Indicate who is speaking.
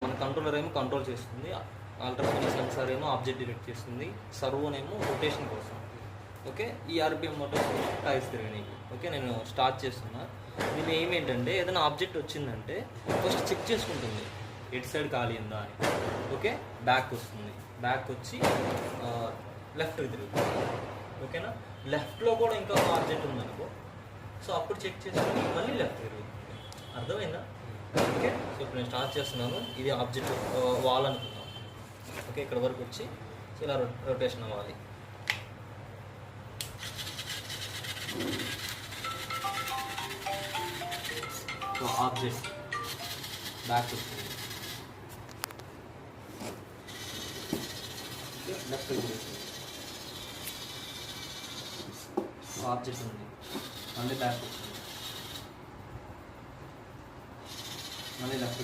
Speaker 1: మన కంట్రోలర్ ఏమో కంట్రోల్ చేస్తుంది, అల్ట్రాసోనిక్ సెన్సార్ ఏమో ఆబ్జెక్ట్ డిటెక్ట్ చేస్తుంది, సర్వోనేమో రొటేషన్ కోసం. ఓకే, ఈ ఆర్పిఎం మోటార్ టైర్స్ తిరిగినాయి. ఓకే, నేను స్టార్ట్ చేస్తున్నా. దీని ఏమేంటంటే ఏదైనా ఆబ్జెక్ట్ వచ్చిందంటే ఫస్ట్ చెక్ చేసుకుంటుంది ఎటు సైడ్ ఖాళీ ఉందా అని. ఓకే, బ్యాక్ వస్తుంది, బ్యాక్ వచ్చి లెఫ్ట్కి తిరుగుతుంది. ఓకేనా, లెఫ్ట్లో కూడా ఇంకా ఆబ్జెక్ట్ ఉందనుకో, సో అప్పుడు చెక్ చేసుకుని మళ్ళీ లెఫ్ట్ తిరుగుతుంది. అర్థమైందా? ఓకే, సో ఇప్పుడు నేను స్టార్ట్ చేస్తున్నాను. ఇది ఆబ్జెక్ట్ వాల్ అనుకుందాం. ఓకే, ఇక్కడ వరకు వచ్చి సో ఇలా రొటేషన్ అవ్వాలి. సో ఆబ్జెక్ట్ బ్యాక్ వస్తుంది, లెఫ్ట్ తిరుగుతుంది. ఆబ్జెక్ట్ ఉంది, మళ్ళీ బ్యాక్ వస్తుంది, మళ్ళీ లెఫ్ట్